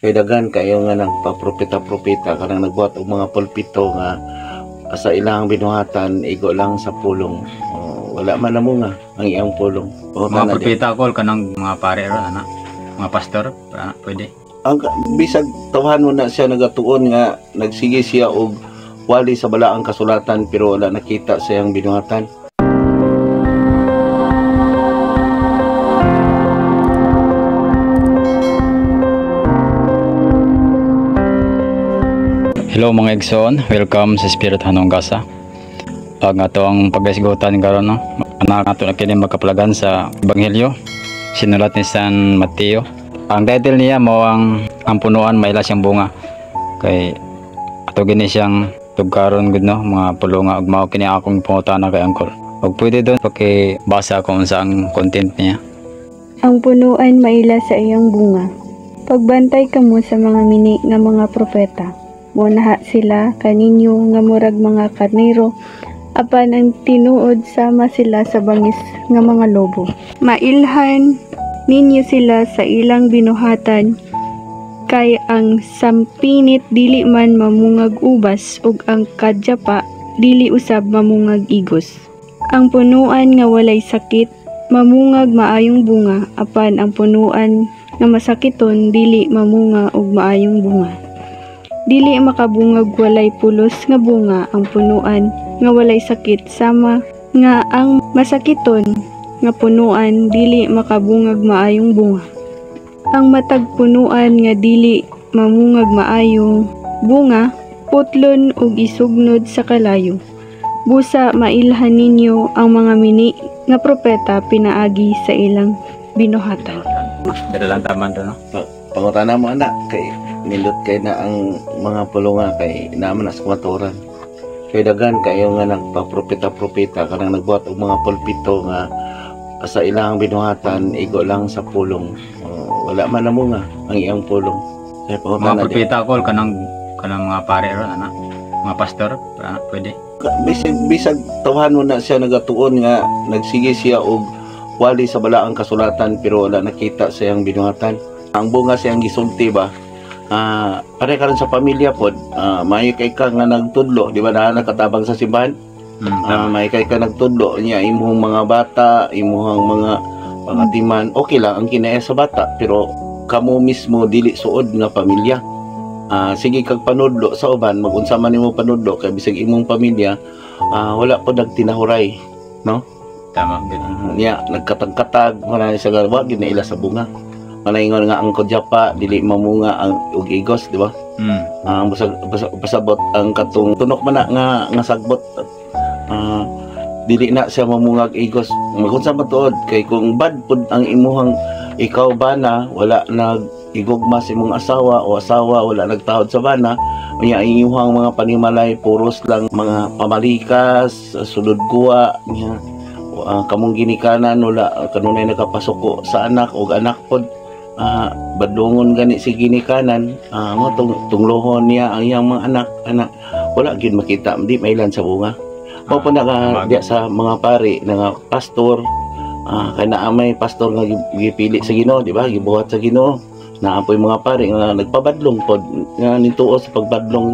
Kay daghan kayo nga nagpapropeta-propeta kanang nagbuhat og mga pulpito nga sa ilang binuhatan igo lang sa pulong. Wala man na nga ang iyang pulong. Mga propeta ko kanang mga pare ron ana. Mga pastor, pwede. Ang bisag tawhan mo na siya nagatuon nga nagsige siya og wali sa balaang kasulatan pero wala nakita sa iyang binuhatan. Hello mga igsoon, welcome sa Spirit Hanunggasa. Ang ato ang paghisgutan karon no. Anak ato na kini magkapalagan sa Ebanghelyo sinulat ni San Mateo. Ang title niya mao ang punuan maila siyang bunga. Kay ato gini siyang tugkaron gud no, mga pulunga ug mao kini akong pangutana kay Angkol. Ug pwede doon pakibasa kung unsa ang content niya. Ang punuan maila sa iyang bunga. Pagbantay kamo sa mga mini nga mga propeta. Munaha sila kaninyo nga murag mga karnero, apan ang tinuod sama sila sa bangis nga mga lobo. Mailhan ninyo sila sa ilang binuhatan, kay ang sampinit dili man mamungag ubas ug ang kadyapa dili usab mamungag igos. Ang punuan nga walay sakit mamungag maayong bunga, apan ang punuan nga masakiton dili mamunga og maayong bunga. Dili makabungag walay pulos nga bunga ang punuan nga walay sakit sama nga ang masakiton nga punuan dili makabungag maayong bunga. Ang matag punuan nga dili mamungag maayong bunga putlon ug isugnod sa kalayo. Busa mailhan ninyo ang mga mini nga propeta pinaagi sa ilang binuhatan. Dala lang taman do no. Pangutana mo anak kay nindot kay na ang mga pulunga kay naman na sa kumaturan. Kay daghan kayo nga nagpapropeta-propeta kanang nagbuhat og mga pulpito nga sa ilang binuhatan igo lang sa pulong. Wala man na nga ang iyang pulong. Kay Mga propeta ko kanang mga pare ron ana. Mga pastor, pwede. Bisag tawhan mo na siya nagatuon nga nagsige siya og wali sa balaang kasulatan pero wala nakita sa iyang binuhatan. Ang bunga siyang gisulti ba? Pare karon sa pamilya pod, may kay ka nga nagtudlo, di ba na nakatabang sa simbahan? May kay ka nagtudlo niya imong mga bata, imong mga pangatiman, okay lang ang kinaya sa bata, pero kamo mismo dili suod nga pamilya. Sige kag panudlo sa uban, magunsa man nimo panudlo kay bisag imong pamilya, wala pod nagtinahuray, no? Tama gid. Nagkatag-katag wala sa garwa gid na ila sa bunga. Malaingon nga ang kodyapa dili mamunga ang ug igos, di ba? Ang pasabot ang katong tunok man nga sagbot, dili na siya mamungag igos. Magunsa man tuod kay kung bad pud ang imuhang ikaw bana wala nag-igugma sa imong asawa o asawa wala nagtahod sa bana, unya imuhang mga panimalay puros lang mga pamalikas, sulod guwa nya. Kamong ginikanan wala kanunay nakapasuko sa anak o anak pod. Badungon gani si ginikanan, mo tunglohon niya ang iyang mga anak wala gyud makita di mailan sa bunga. Mao pa diya sa mga pari nga pastor, kay naamay pastor nga gipili sa Ginoo, di ba? Gibuhat sa Ginoo. Naapoy mga pari nga nagpabadlong pod nga nituo sa pagbadlong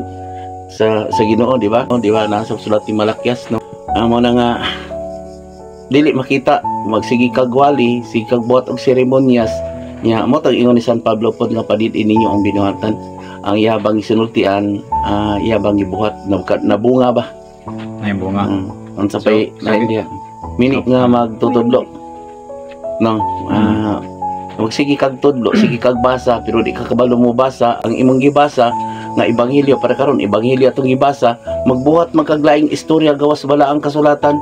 sa Ginoo, di ba? Di ba nasa sulat ni Malakyas, no? Amo na nga dili makita magsigi kag wali, sige kag buhat og seremonyas. Nya mo tag ingon ni San Pablo pod nga padid ninyo ang binuhatan. Ang ihabang isinultian, ihabang gibuhat nabunga ba? Ay bunga. Unsa pay na India. Mini nga magtutudlo. No. Magsige kag tudlo, sige kag basa pero di ka kabalo mo basa ang imong gibasa nga ebanghelyo para karon ebanghelyo atong gibasa, magbuhat magkaglaing istorya gawas bala ang kasulatan.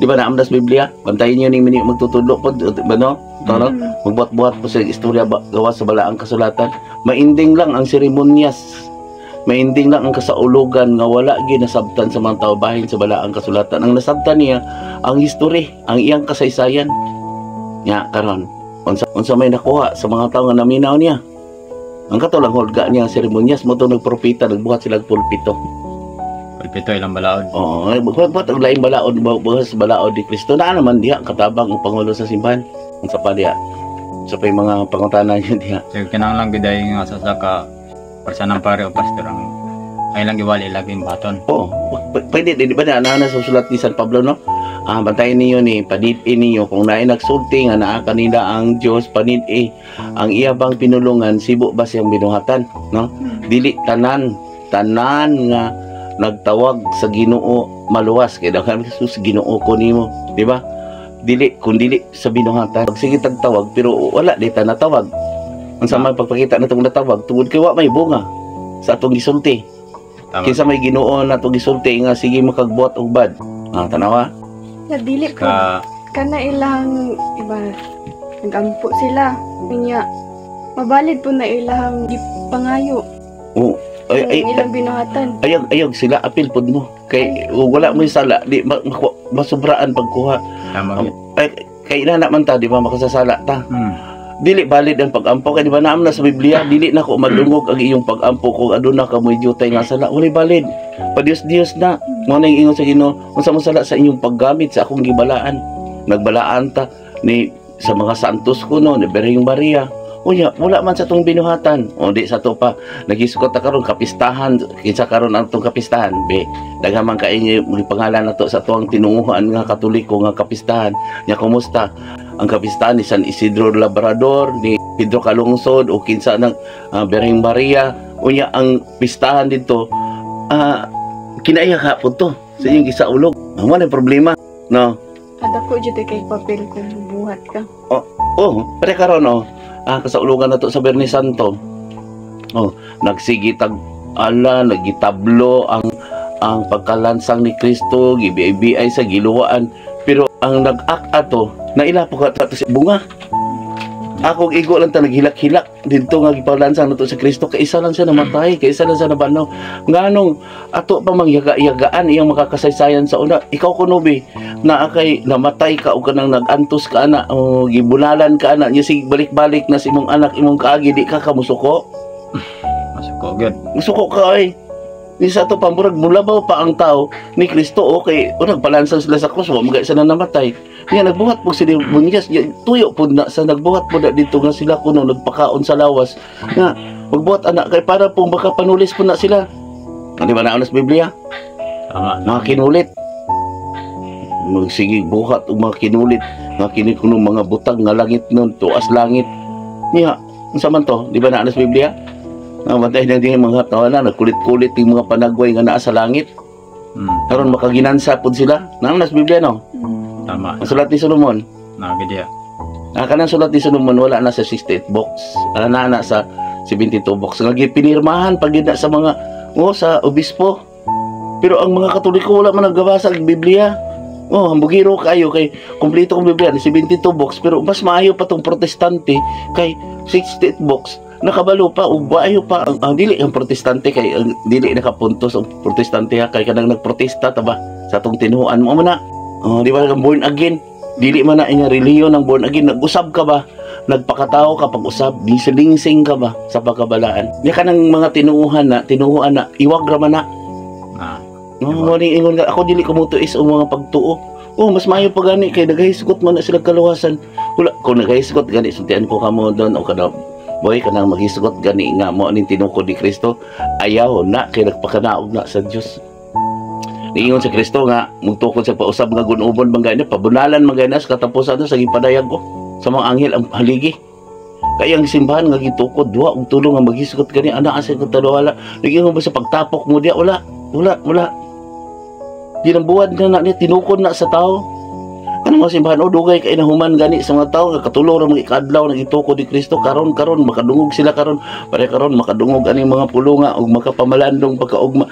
Di ba naamdas Biblia? Bantayin niyo ni mini magtutudlo pod, ba no? Magbuhat-buhat po sa istorya gawas sa balaang kasulatan. Mainding lang ang seremonyas. Mainding lang ang kasaulugan nga wala ginasabtan sa mga tao bahin sa balaang kasulatan. Ang nasabtan niya ang history, ang iyang kasaysayan. Nya karon, unsa may nakuha sa mga tao nga naminaw niya. Ang katulang hulga niya ang seremonyas mo to nagpropeta, nagbuhat sila pulpito. Pulpito ilang balaod. Oo, buhat ang laing balaod, buhat sa balaod ni Kristo. Na naman diha katabang ang pangulo sa simbahan. Unsa pa diha? sa pay mga pangutanan yun diha. So kinahanglan gid ay nga sa ka personang pare o pastor ang ay lang giwali laging baton. Oo, pwede di ba na sa sulat ni San Pablo no? Bantayan niyo ni panit-in niyo kung naay nagsulti nga naa kanila ang Dios panit-i ang iya bang pinulungan sibo ba siyang binuhatan no? Dili tanan nga nagtawag sa Ginoo maluwas kay daghan Jesus Ginoo ko nimo, di ba? Dili kun dili sa binuhatan sige tagtawag pero wala di ta natawag. Unsa may pagpakita natong natawag tungod kay wa may bunga sa atong gisulti. Kinsa may Ginoo na atong gisulti nga sige makagbuhat og bad. Tanawa. Sa dili po kana ilang iba nagampo sila niya mabalid po na ilang gipangayo. Oo. Ay ilang binuhatan. Ayog sila apil pod mo kay wala mo sala di masubraan pagkuha. Kay ina man ta di ba makasasala ta. Dili valid ang pag-ampo kay di ba naam na sa Biblia dili na ko madungog ang iyong pag-ampo kung aduna ka mo'y jutay nga sala wala valid. Padios-dios na mo na ingon sa Ginoo unsa mo sala sa inyong paggamit sa akong gibalaan. Nagbalaan ta ni sa mga santos ko no ni Birheng Maria. Unya, wala man sa tong binuhatan. O di sa to pa nagisukot ta karon kapistahan kinsa karon ang tong kapistahan be daghan man kay mga pangalan nato sa tuang tinunguhan nga Katoliko nga kapistahan. Nya kumusta ang kapistahan ni San Isidro Labrador ni Pedro Calungsod o kinsa ng Birheng Maria. Unya ang pistahan dito kinaiya ka po to sa inyong gisaulog. Wala problema no. Kada ko jud kay papel kung buhat ka. Pare karon kasaulugan na to sa Berni Santo. Nagsigitag nagitablo ang pagkalansang ni Kristo, gibi-ay sa giluwaan. Pero ang nag-act ato, naila po ka sa bunga. Akong igo lang ta naghilak-hilak dito nga gipalansang nato sa Kristo kay isa lang siya namatay, kay isa lang siya nabanaw. Nganong ato pa mangyaga-yagaan iyang makakasaysayan sa una. Ikaw kunubi na kay namatay ka o kanang nagantos ka ana o gibulalan ka ana nya sig balik-balik na si imong anak imong kaagi di ka kamusuko. Masuko gud. Musuko ka ay. Ni sa to pamurag mulabaw pa ang tao ni Kristo okay o nagpalansang sila sa krus wa magay sa namatay. Niya nagbuhat po sila bunyas tuyo po na sa nagbuhat po na dito nga sila kuno nagpakaon sa lawas nga magbuhat anak kay para po makapanulis po na sila. Di ba naon sa Biblia? Tama. Mga kinulit. Magsige buhat og mga kinulit nga kini kuno mga butag nga langit nun tuas langit. Niya unsa man to? Di ba naon sa Biblia? Matay na din mga tawanan nagkulit-kulit yung mga panagway nga naa sa langit. Karon makaginansa pud sila. Naon sa Biblia no? Tama. Ang sulat ni Solomon. Nagidya. Kanang sulat ni Solomon wala na sa 68 box. Na sa 72 box. Nga gipinirmahan pag na sa mga sa obispo. Pero ang mga Katoliko wala man nagbabasa ng Biblia. Hambugiro kayo kay kumpleto kong Biblia ni 72 box pero mas maayo pa tong protestante kay 68 box. Nakabalo pa ug maayo pa ang dili ang protestante kay dili nakapuntos ang protestante kay kanang nagprotesta ta ba sa atong tinuan mo man na. Di ba kang born again? Dili man na inya reliyon ng born again. Nag-usab ka ba? Nagpakatao ka pag-usab? Disilingsing ka ba sa pagkabalaan? Nya kanang mga tinuuhan na iwag ra man na. Morning ingon nga ako dili ko mo tuis o mga pagtuo. Mas maayo pa gani kay nagahisgot man na sila kaluwasan. Wala kung nagahisgot gani suntian ko kamo don o kada boy kanang maghisgot gani nga mo aning tinungkod ni Kristo ayaw na kay nagpakanaog na sa Dios. Niingon sa Kristo nga mugtukod sa pausab nga gunubon bangay na pabunalan mangay na sa katapusan sa gipadayag ko sa mga anghel ang haligi. Kaya ang simbahan nga gitukod duha og tulong nga maghisgot gani ana asa ko talawala. Niingon ba sa pagtapok mo diya wala. Ginambuad na tinukod na sa tao. Ano mga simbahan dugay kay nahuman gani sa mga tao nga katulong ra mga ikadlaw nang itukod ni Kristo karon makadungog sila karon makadungog ani mga pulunga ug makapamalandong pagkaugma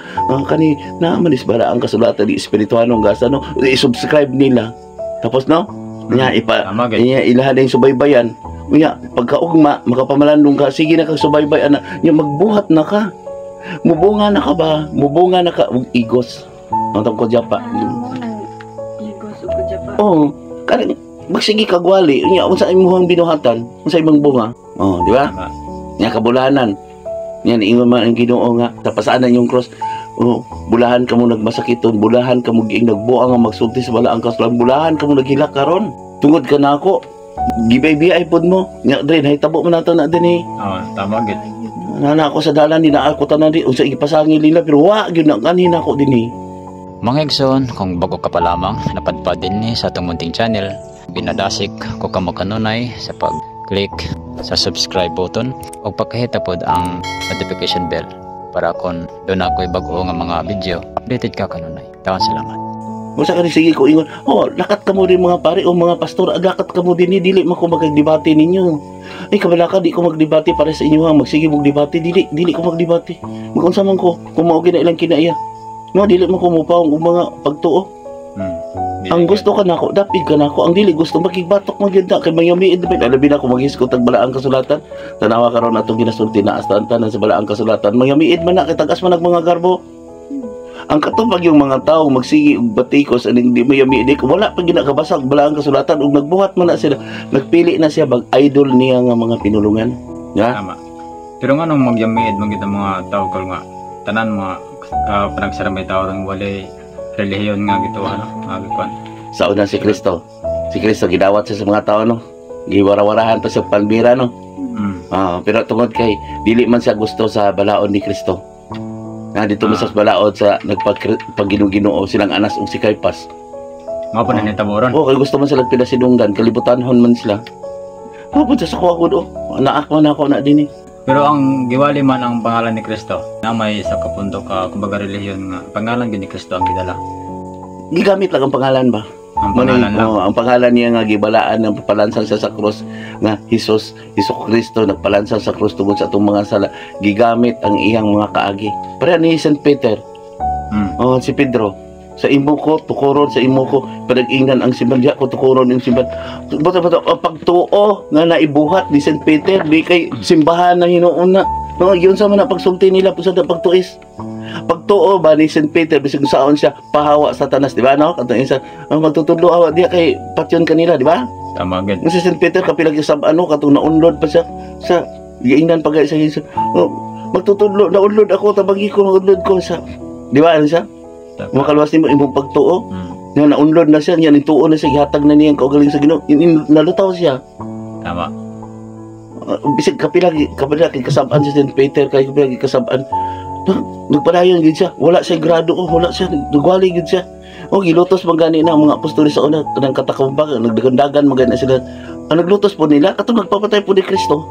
kani na manis bara ang kasulatan ni espirituhanong gasa no i-subscribe nila tapos no nya ilahan yung subaybayan nya pagkaugma makapamalandong ka sige na kag subaybay ana nya magbuhat na ka mubunga na ka ug igos ang tawag ko japa. Kani magsige kagwali unya unsa imong binuhatan unsa imong bunga di ba nya kabulahanan nya niingon man ang Ginoo nga tapasaanan yung cross bulahan kamo nagmasakiton bulahan kamo giing nagbuang nga magsulti sa balaang kaslan bulahan kamo naghilak karon tungod ka nako gibay-biyay pod mo. Nya dre nahitabo man nato na dinhi. Tama gid. Nana ako sa dalan ni naa ko tanan di unsa ipasangi nila pero wa gyud na kanina ko dinhi. Mga igsoon, kung bago ka pa lamang, napadpad din ni sa atong munting channel, binadasik ko ka makanunay sa pag-click sa subscribe button o pagkahita pod ang notification bell para kung doon ako'y bago nga mga video, updated ka kanunay. Dawan salamat. Usa ka sige ko ingon, lakat ka mo din mga pare o mga pastor, lakat ka mo din dili man ko magdebate ninyo. Ay kabalaka di ko magdebate para sa inyo ha, magsige mo debate dili ko magdebate. Magunsa man ko, kung mao gina ilang kinaiya. No, dili mo kumupaw ang mga pagtuo. Ang gusto ka nako, dapig ka nako. Ang dili gusto makigbatok mo gyud na kay mayami idbay. Alabi na ko maghiskot tag balaang kasulatan. Tanawa karon atong ginasulti na tanan sa balaang kasulatan. Mayami man na kay tagas man mga garbo. Ang katupag yung mga tao magsigi og batikos aning di mayami dik wala pa ginakabasag balaang kasulatan ug nagbuhat man na sila. Nagpili na siya bag idol niya nga mga pinulungan. Ya? Tama. Pero nga nung magyamiid man gid ang mga tao kal nga tanan mga panagsaramay tao ng walay relihiyon nga gito agikuan Sa una si Kristo. Si Kristo gidawat siya sa mga tao no. Giwara-warahan pa sa palmira no. Pero tungod kay dili man siya gusto sa balaod ni Kristo. Nga dito mo sa balaod sa nagpagginoo-ginoo silang Anas ug si Caiphas. Mao pa na nitaboron. Kay gusto man sila pinasidunggan, kalibutanhon man sila. Hapon sa ko do. Anak man ako na dinhi. Pero ang giwali man ang pangalan ni Kristo na may sa kapundo ka kumbaga relihiyon nga pangalan gid ni Kristo ang gidala. Gigamit lang ang pangalan ba? Ang pangalan lang. Ang pangalan niya nga gibalaan ng palansang siya sa krus nga Hesus Kristo nagpalansang sa krus tungod sa atong mga sala. Gigamit ang iyang mga kaagi. Para ni St. Peter. Si Pedro. Sa imo ko tukuron sa imo ko panag-ingnan ang simbahan diha ko tukuron ang simbahan. Bata pagtuo nga naibuhat ni St. Peter di kay simbahan na hinuon na. No, yun sa man pagsulti nila sa pagtuis. Pagtuo ba ni St. Peter bisag saon siya pahawa sa Satanas, di ba no? Kadto isa magtutudlo awa diha kay patyon kanila, di ba? Tama gid. Si St. Peter kapilag sa katong naunlod pa siya sa giingnan pagay sa Jesus. Magtutudlo naunlod ako tabagi ko naunlod ko sa di ba ano siya? Makaluwas nimo imong pagtuo. Nga naunlod na siya, niya nituo na siya, gihatag na niya ang kaugaling sa Ginoo. Nalutaw siya. Tama. Bisig kapilagi kasab-an si St. Peter kay kapilagi kasab-an. Nagpadayon gid siya. Wala siya grado, wala siya nagwali gid siya. Gilutos man gani na ang mga apostol sa una kanang katakabang nagdagandagan magana sila. Ang naglutos po nila katong nagpapatay po ni Kristo.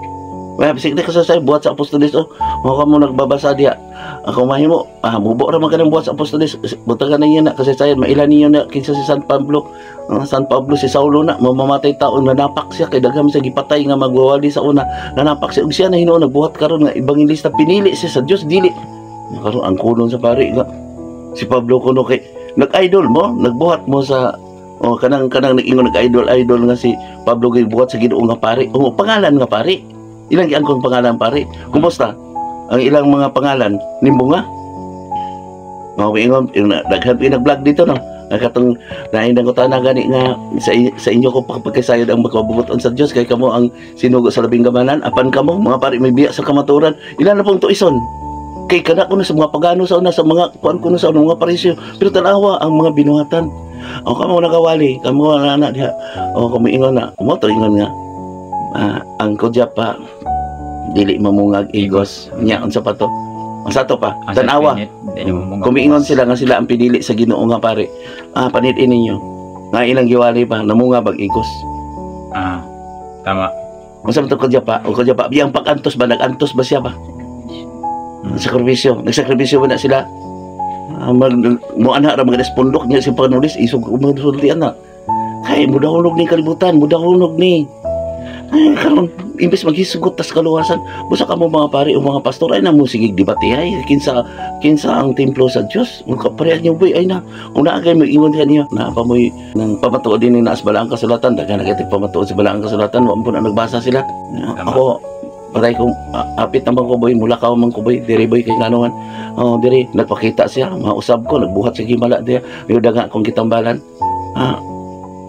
Kaya bisig na kasasay buhat sa apostolis mo kamo nagbabasa diha. Ako mahimo mubo ra man kanang buhat sa apostolis butagan na niya na kasi sayon mailan niyo na kinsa si San Pablo. San Pablo si Saulo na mamamatay taon nanapak siya kay daghang sa gipatay nga magwawali sa una nanapak siya ug siya na hinuon nagbuhat karon nga ebanghelista pinili siya sa Dios dili karon ang kulon sa pari nga si Pablo kuno kay nag-idol mo nagbuhat mo sa kanang nag-ingon nag-idol nga si Pablo kay buhat sa Ginoo nga pari pangalan nga pari. Ilang giangkon pangalan pare? Kumusta? Ang ilang mga pangalan nimbunga? Ingon daghan nag-vlog dito no. Katong naindang ko na gani nga sa inyo ko pagkasayod ang makabubuton sa Dios kay kamo ang sinugo sa labing gamanan apan kamo mga pare may biya sa kamaturan. Ilan na pong tuison? Kay kana ko na sa mga pagano sa una sa mga kuan ko na sa mga parisyo pero tanawa ang mga binuhatan. Kamo nagawali, kamo na diha. Kamo ingon na, mo to ingon nga. Ang kodya pa dili mamungag igos nya unsa pa to ang sato pa tanawa kumiingon sila nga sila ang pinili sa Ginoo nga pare panit-in ninyo nga ilang giwali pa namunga bag igos tama unsa to kodya pa o kodya pa biyang pag-antos ba nag-antos ba siya ba nagsakripisyo ba na sila mo ana ra mga respondok niya si panulis isog umsultian na kay mudahulog ni kalibutan mudahulog ni karon imbes maghisugot tas kaluwasan busa ka mo mga pare o mga pastor ay na mo sige debate ay kinsa ang templo sa Dios mo kapareha niyo boy ay na kung naagay mo ingon niya na pa moy nang pamatuod din ni naas balaang kasulatan daghan nagati pamatuod sa balaang kasulatan wa mo na nagbasa sila ako patay ko apit naman ko boy mulakaw man ko boy diri boy kay nganuhan diri nagpakita siya mausab ko nagbuhat sa gimala diya daga akong kitambalan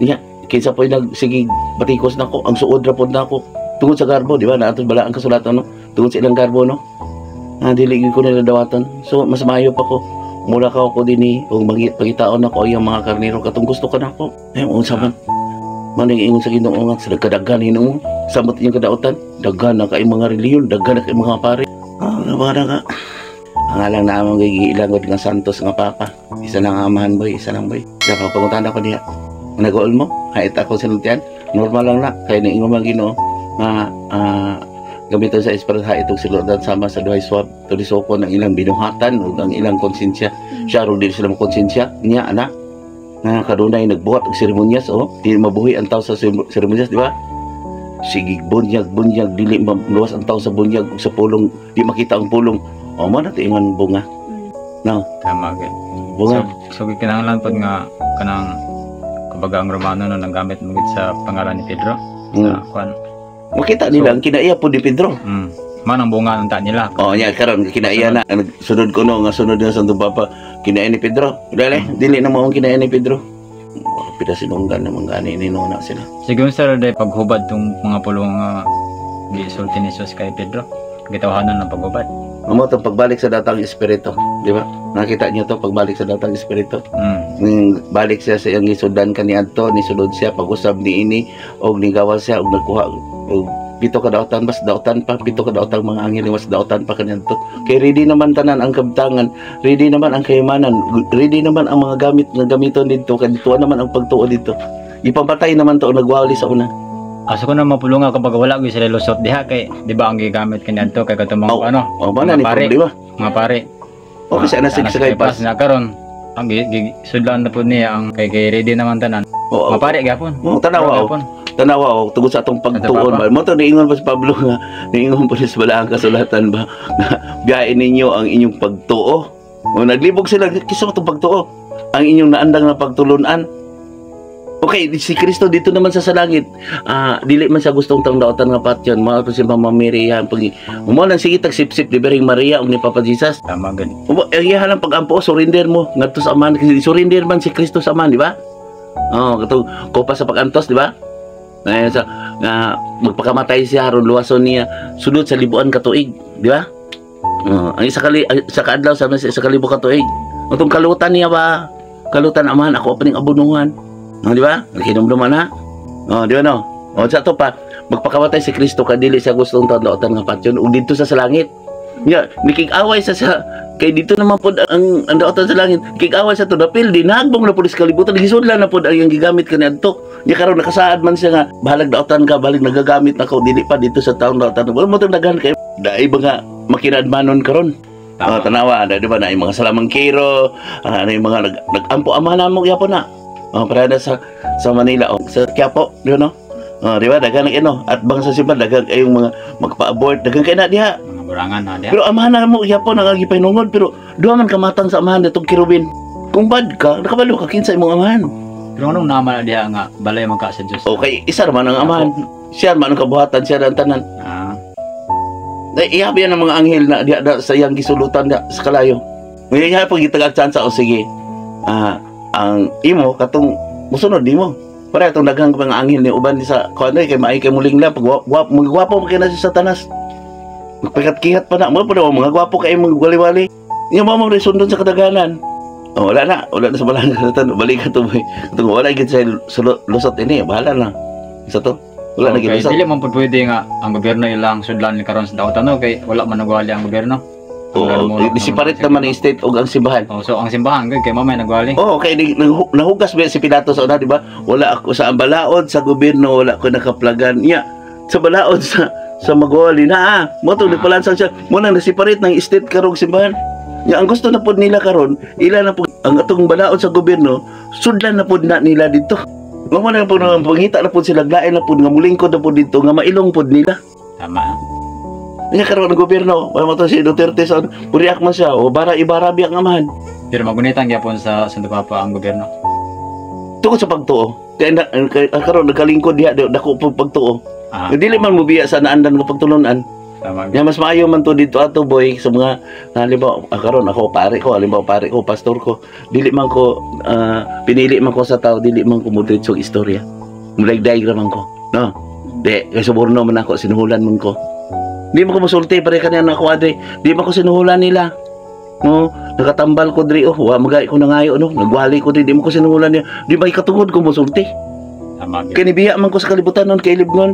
niya kinsa po nagsige batikos nako ang suod ra pod nako tungod sa garbo di ba naatod bala ang kasulatan no tungod sa ilang garbo no dili ko nila dawatan so mas maayo pa ko mula ka ako dinhi ug pagitaon nako ang mga karnero katong gusto ka nako unsa man Maning ingon sa Ginoo nga sa kadaghan Ginoo. Samot inyong kadautan, daghan na kay mga reliyon, daghan na kay mga pare. Mga nga. Ang alang na amang gigiilangod nga santos nga papa. Isa lang amahan boy, isa lang boy. Dapat panguntahan ako niya. Nag-ool mo, kahit ako sinuntian, normal lang na. Kaya na ingon mga Ginoo nga gamiton sa espirituha itong siludan sama sa duhay swab to disoko ng ilang binuhatan o ang ilang konsensya. Siya ro dili sila mo konsensya niya ana nga kadunay nagbuhat og seremonyas di mabuhi ang tao sa seremonyas, di ba? Sige bunyag dili maluwas ang tao sa bunyag ug sa pulong di makita ang pulong. Mo na tingon bunga. No, Tama gid. bunga. So kinahanglan pod nga kanang kumbaga ang Romano no nanggamit mo gid sa pangalan ni Pedro sa kwan. Makita nila ang kinaiya po ni Pedro. Man ang bunga ng ta nila. Nya karon kinaiya na sunod ko no nga sunod nga sa papa kinaiya ni Pedro. Dili na mo ang kinaiya ni Pedro. Pida sinunggan naman gani ni nona sila. Siguro sa day paghubad tong mga pulong nga gisulti ni Jesus kay Pedro. Gitawahanan ng paghubad. Amo to pagbalik sa datang espiritu, di ba? Nakita niyo to pagbalik sa datang espiritu. Balik siya sa iyang gisudan kaniadto, ni sulod siya pag-usab ni ini og nigawa siya og nagkuha og pito ka daotan mas daotan pa pito ka daotang mga anghel mas daotan pa kaniadto. Kay ready naman tanan ang kabtangan, ready naman ang kayamanan, ready naman ang mga gamit nga gamiton dito kay dito naman ang pagtuo dito. Ipapatay naman to og nagwali sa una. Aso ko na mapulunga kapag wala ko sila lusot diha kay di ba ang gigamit kaniadto kay katong mga Ba ni problema? Mga pare. O kasi ana sig sa kay pas. Na karon ang sudlan na pud niya ang kay ready naman tanan. Mga pare gyapon. Tanawa tungod sa atong pagtuon ba. Mo to niingon pa si Pablo nga niingon pa sa balaang kasulatan ba nga biyain ninyo ang inyong pagtuo. O naglibog sila kiso atong pagtuo. Ang inyong naandang na pagtulunan. Okay, si Kristo dito naman sa salangit. Dili man siya gustong tang daotan nga patyon. Mao pa si Mama Maria pag mo nang sige tag sip-sip ni Birhing Maria ug ni Papa Jesus. Tama gani. Iya lang pag-ampo surrender mo ngadto sa Aman kasi surrender man si Kristo sa Aman, di ba? Katong kopa sa pag-antos, di ba? Sa magpakamatay siya aron luwason niya sulod sa libuan ka tuig, di ba? Ang isa kaadlaw sa isa kalibo ka tuig. Atong kalutan niya ba? Kalutan Aman ako pa ning abunuhan. Di ba? Nakinomduman na. Di ba no? Sa to pa, magpakamatay si Kristo kadili siya gustong tadlaotan nga patyon ug dito sa langit. Nikig-away sa kay dito naman pod ang daotan sa langit. Nikig-away sa to dapil din nagbong na pod sa kalibutan gisudlan na pod ang gigamit kaniadto. Nya karon nakasaad man siya nga bahalag daotan ka balik nagagamit nako dili pa dito sa taon daotan. Wala mo tong daghan kay dai ba nga makinadmanon karon. Tanawa di ba na yung mga salamang kiro, yung mga nag-ampo amahan mo gyapon na. Parada sa Manila sa Quiapo, di ba no? Di ba daghang at bang sa simbahan daghang kayong mga magpa-abort, daghang kay na diha. Mga burangan na diha. Pero amahan na mo gyapon ang gipahinungod pero duha man kamatang sa amahan nitong kirubin. Kung bad ka, nakabalo ka kinsa imong amahan. Pero anong naman na diha nga balay man ka sa Dios. Okay, isa man ang amahan. Siya man ang kabuhatan, siya ang tanan. Iyabi yan ang mga anghel na diha sa iyang gisulutan sa kalayo. Ngayon nga pag gitagag tsansa o sige. Ang imo katong musunod nimo para itong daghang mga anghel ni uban sa kuan kay maay kay muling lang pag gwapo kay na si Satanas magpakat-kihat pa na mo pa mga gwapo kay mga wali-wali niya mo resundon sa kadaghanan wala na sa balang kasatan balik ka to boy katong wala gid sa lusot ini bahala na sa to wala na gid lusot dili man pud pwede nga ang gobyerno ilang sudlan ni karon sa daotan kay wala man nagwali ang gobyerno. Separate naman ang state o ang simbahan. So ang simbahan kay mamay nagwali. Kay nahugas ba si Pilato sa una, di ba? Wala ako sa balaod sa gobyerno, wala ko nakaplagan. Sa balaod sa magwali na mo to nagpalansang siya. Mo nang separate ng state karong simbahan. Ang gusto na pod nila karon, ila na pod ang atong balaod sa gobyerno, sudlan na pod na nila dito. Mo na pod pangita na pod sila lain na pod nga mulingkod na pod dito nga mailong pod nila. Tama. Nga karon ng gobyerno, wala mo to si Duterte sa puriak man siya o bara-ibara biyak amahan. Pero magunitan gyapon sa Santo Papa ang gobyerno. Tungod sa pagtuo. Kaya karon nagkalingkod diha dako pagtuo. Dili man mo biya sa naandan nga pagtulunan. Tama. Nya mas maayo man to dito ato boy sa mga halimbawa karon ako pare ko, pastor ko. Dili man ko pinili man ko sa tao, dili man ko modretsong istorya. Mulag diagram man ko. No. Kay suborno man ako sinuhulan man ko. Di mo ko masulti pare kanyan ako ade. Di mo ko sinuhulan nila. No, nakatambal ko diri magay ko nangayo no. Nagwali ko di mo ko sinuhulan niya. Di ba ikatungod ko masulti? Tama gyud. Kaya nibiya man ko sa kalibutan nun, kay Libnon.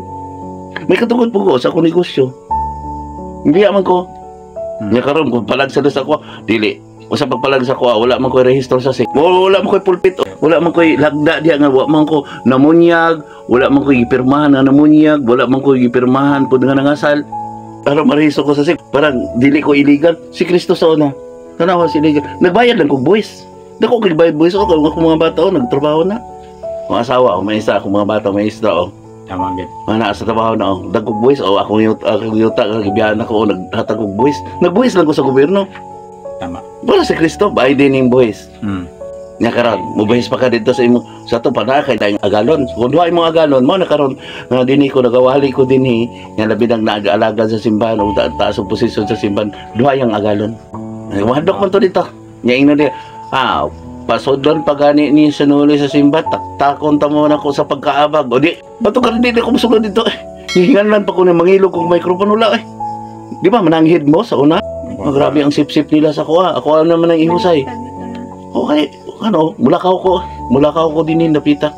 May katungod po ko sa akong negosyo. Nibiya man ko. Nya karon kung palag sa ako, dili. Usa pagpalag sa ako, wala man ko rehistro sa SIC. Wala man ko pulpit, wala man ko lagda diya nga wala man ko namunyag, wala man ko gipirmahan nga namunyag, wala man ko gipirmahan pud nga nangasal. Aron marehistro ko sa SIC, parang dili ko illegal. Si Kristo sa una. Tanawa si illegal. Nagbayad lang kog buwis. Dako kay bayad buwis ako kung mga bata nagtrabaho na. Mga asawa, may isa akong mga bata, may isda Tama gyud. Mana sa trabaho na dagkog buwis akong yuta kagibiyan ako naghatag og buwis. Nagbuwis lang ko sa gobyerno. Tama. Wala si Kristo, bay din yung buwis. Nya karon, mubuhis pa ka dito sa imo sa to panakay tayong agalon. Kung duha imong agalon mo na karon nga dinhi ko nagawali ko dinhi nga labi nang nag-aalaga sa simbahan o taas ang posisyon sa simbahan, duha yang agalon. Ay wadok man to dito. Nya ingno di pasodon pagani ni sanuli sa simbahan, takon ta mo nako sa pagkaabag. O di, bato ka dito ko musugod dito. Hihingan pa ko ng mangilog kong microphone wala eh. Di ba mananghid mo sa una? Grabe ang sip-sip nila sa kuha. Ako naman ang ihusay. Okay, ano, mulakaw ko din napita.